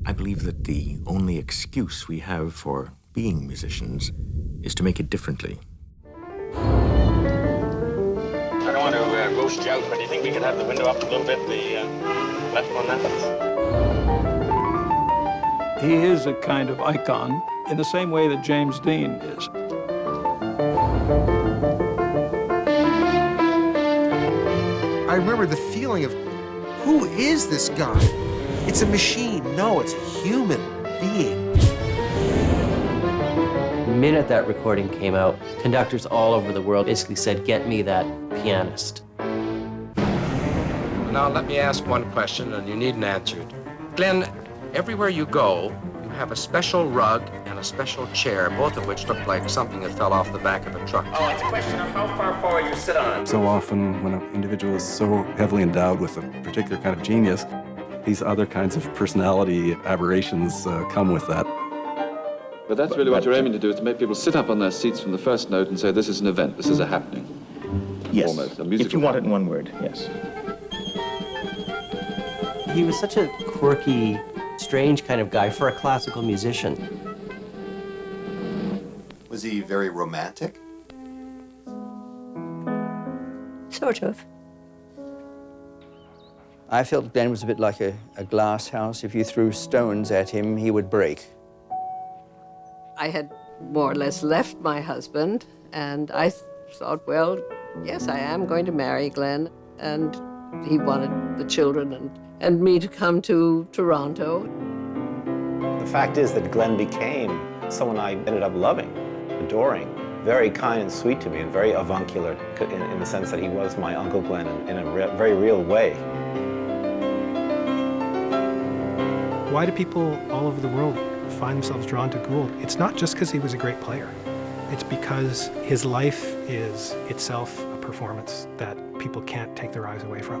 I believe that the only excuse we have for being musicians is to make it differently. I don't want to roast you out, but do you think we could have the window up a little bit, the left one that? He is a kind of icon in the same way that James Dean is. I remember the feeling of, who is this guy? It's a machine. No, it's a human being. The minute that recording came out, conductors all over the world basically said, "Get me that pianist." Now, let me ask one question, and you needn't answer it. Glenn, everywhere you go, you have a special rug and a special chair, both of which look like something that fell off the back of a truck. Oh, it's a question of how far forward you sit on it. So often, when an individual is so heavily endowed with a particular kind of genius, these other kinds of personality aberrations come with that. But that's really what you're aiming to do, is to make people sit up on their seats from the first note and say, this is an event, this is a happening. Yes, Almost, a musical if you want it in one word, yes. He was such a quirky, strange kind of guy for a classical musician. Was he very romantic? Sort of. I felt Glenn was a bit like a glass house. If you threw stones at him, he would break. I had more or less left my husband, and I thought, well, yes, I am going to marry Glenn. And he wanted the children and me to come to Toronto. The fact is that Glenn became someone I ended up loving, adoring, very kind and sweet to me, and very avuncular in the sense that he was my Uncle Glenn in a very real way. Why do people all over the world find themselves drawn to Gould? It's not just because he was a great player. It's because his life is itself a performance that people can't take their eyes away from.